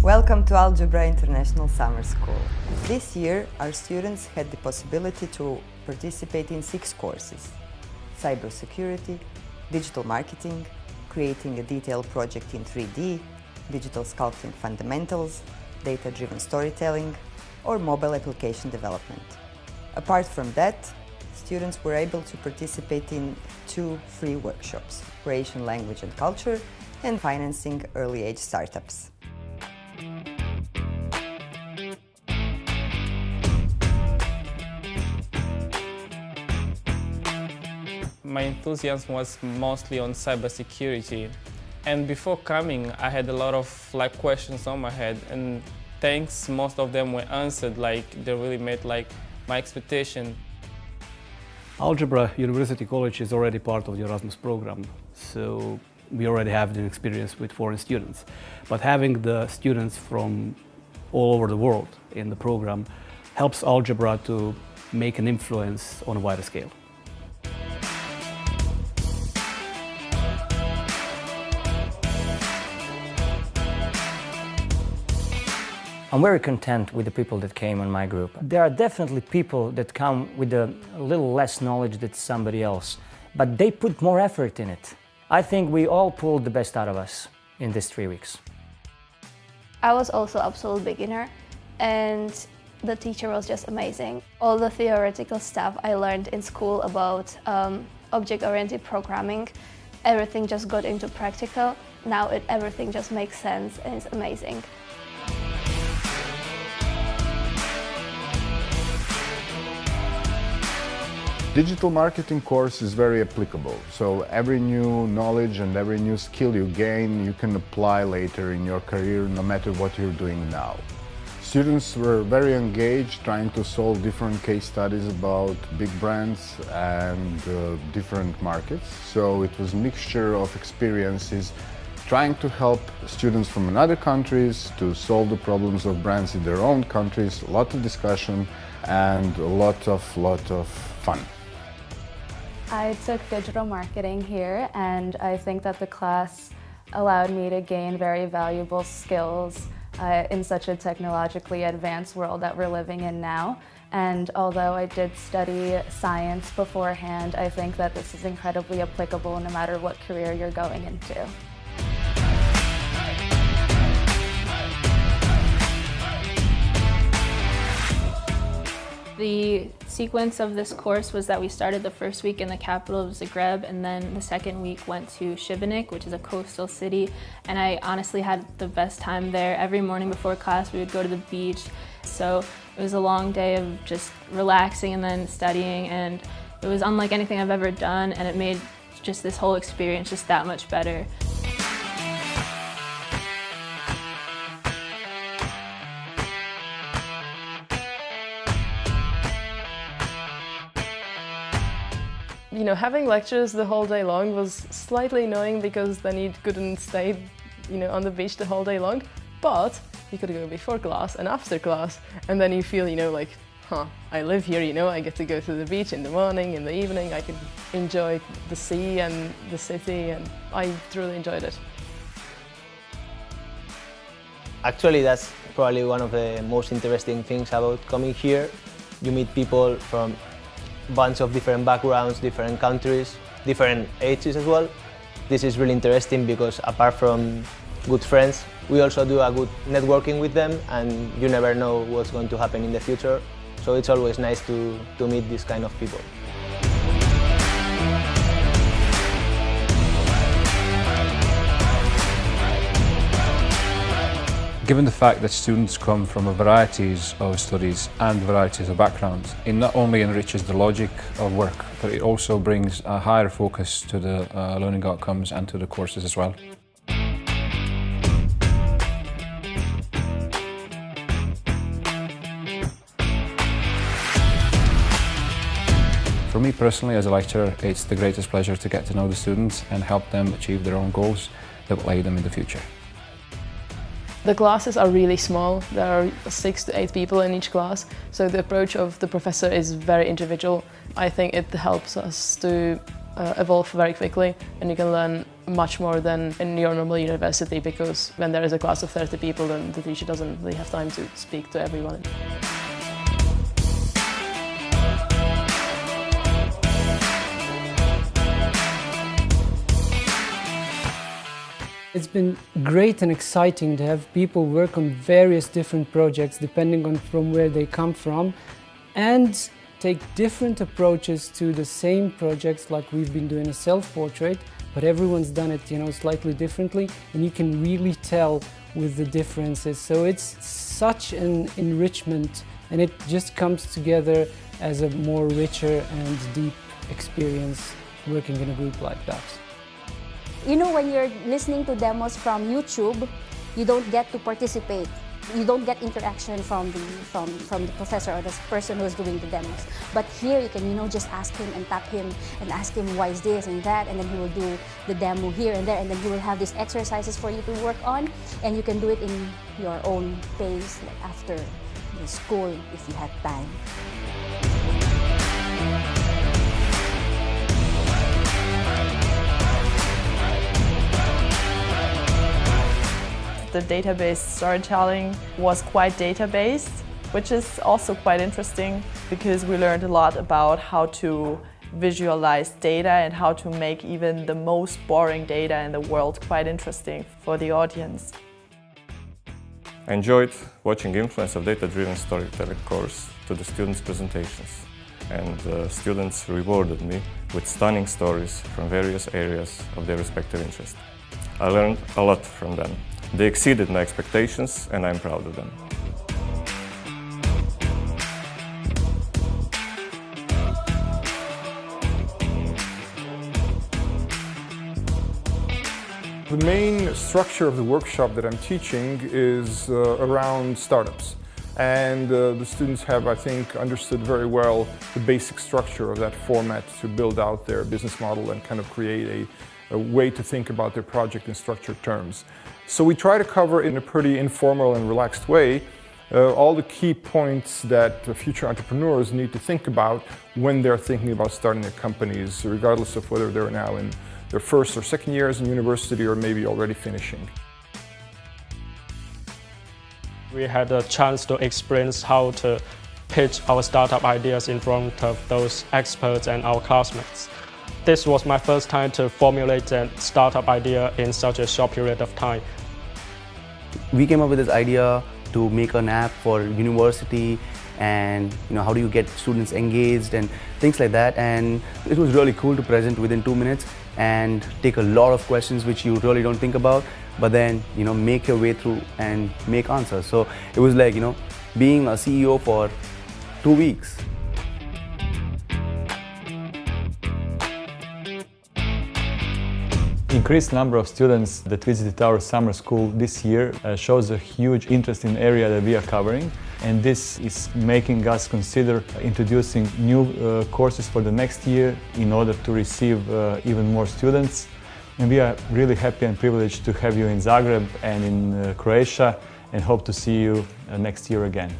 Welcome to Algebra International Summer School. This year, our students had the possibility to participate in 6 courses: cybersecurity, digital marketing, creating a detailed project in 3D, digital sculpting fundamentals, data-driven storytelling, or mobile application development. Apart from that, students were able to participate in 2 free workshops: Croatian language and culture and financing early-age startups. My enthusiasm was mostly on cybersecurity, and before coming I had a lot of questions on my head, and thanks, most of them were answered. They really met my expectation. Algebra University College is already part of the Erasmus program, so we already have the experience with foreign students. But having the students from all over the world in the program helps algebra to make an influence on a wider scale. I'm very content with the people that came on my group. There are definitely people that come with a little less knowledge than somebody else, but they put more effort in it. I think we all pulled the best out of us in these 3 weeks. I was also absolute beginner, and the teacher was just amazing. All the theoretical stuff I learned in school about object-oriented programming, everything just got into practical. Now everything just makes sense and it's amazing. Digital marketing course is very applicable, so every new knowledge and every new skill you gain, you can apply later in your career, no matter what you're doing now. Students were very engaged, trying to solve different case studies about big brands and different markets. So it was a mixture of experiences, trying to help students from other countries to solve the problems of brands in their own countries, a lot of discussion and a lot of fun. I took digital marketing here, and I think that the class allowed me to gain very valuable skills in such a technologically advanced world that we're living in now. And although I did study science beforehand, I think that this is incredibly applicable no matter what career you're going into. The sequence of this course was that we started the first week in the capital of Zagreb, and then the second week went to Šibenik, which is a coastal city, and I honestly had the best time there. Every morning before class we would go to the beach, so it was a long day of just relaxing and then studying, and it was unlike anything I've ever done, and it made just this whole experience just that much better. You know, having lectures the whole day long was slightly annoying because then you couldn't stay, on the beach the whole day long. But you could go before class and after class, and then you feel, I live here, I get to go to the beach in the morning, in the evening, I can enjoy the sea and the city, and I truly enjoyed it. Actually, that's probably one of the most interesting things about coming here. You meet people from bunch of different backgrounds, different countries, different ages as well. This is really interesting because apart from good friends, we also do a good networking with them, and you never know what's going to happen in the future. So it's always nice to meet this kind of people. Given the fact that students come from a varieties of studies and varieties of backgrounds, it not only enriches the logic of work, but it also brings a higher focus to the learning outcomes and to the courses as well. For me personally, as a lecturer, it's the greatest pleasure to get to know the students and help them achieve their own goals that will aid them in the future. The classes are really small. There are 6 to 8 people in each class, so the approach of the professor is very individual. I think it helps us to evolve very quickly, and you can learn much more than in your normal university, because when there is a class of 30 people, then the teacher doesn't really have time to speak to everyone. It's been great and exciting to have people work on various different projects depending on from where they come from, and take different approaches to the same projects. Like we've been doing a self-portrait, but everyone's done it, slightly differently, and you can really tell with the differences. So it's such an enrichment, and it just comes together as a more richer and deep experience working in a group like that. When you're listening to demos from YouTube, you don't get to participate. You don't get interaction from the professor or the person who's doing the demos. But here you can, just ask him and tap him and ask him why is this and that, and then he will do the demo here and there, and then he will have these exercises for you to work on, and you can do it in your own pace, like after the school if you had time. The database storytelling was quite data-based, which is also quite interesting because we learned a lot about how to visualize data and how to make even the most boring data in the world quite interesting for the audience. I enjoyed watching the influence of data-driven storytelling course to the students' presentations, and the students rewarded me with stunning stories from various areas of their respective interest. I learned a lot from them. They exceeded my expectations, and I'm proud of them. The main structure of the workshop that I'm teaching is around startups. And the students have, I think, understood very well the basic structure of that format to build out their business model and kind of create a way to think about their project in structured terms. So we try to cover in a pretty informal and relaxed way all the key points that future entrepreneurs need to think about when they're thinking about starting their companies, regardless of whether they're now in their first or second years in university or maybe already finishing. We had a chance to experience how to pitch our startup ideas in front of those experts and our classmates. This was my first time to formulate a startup idea in such a short period of time. We came up with this idea to make an app for university, and how do you get students engaged and things like that. And it was really cool to present within 2 minutes and take a lot of questions which you really don't think about, but then make your way through and make answers. So it was like being a CEO for 2 weeks. Increased number of students that visited our summer school this year shows a huge interest in the area that we are covering, and this is making us consider introducing new courses for the next year in order to receive even more students. And we are really happy and privileged to have you in Zagreb and in Croatia, and hope to see you next year again.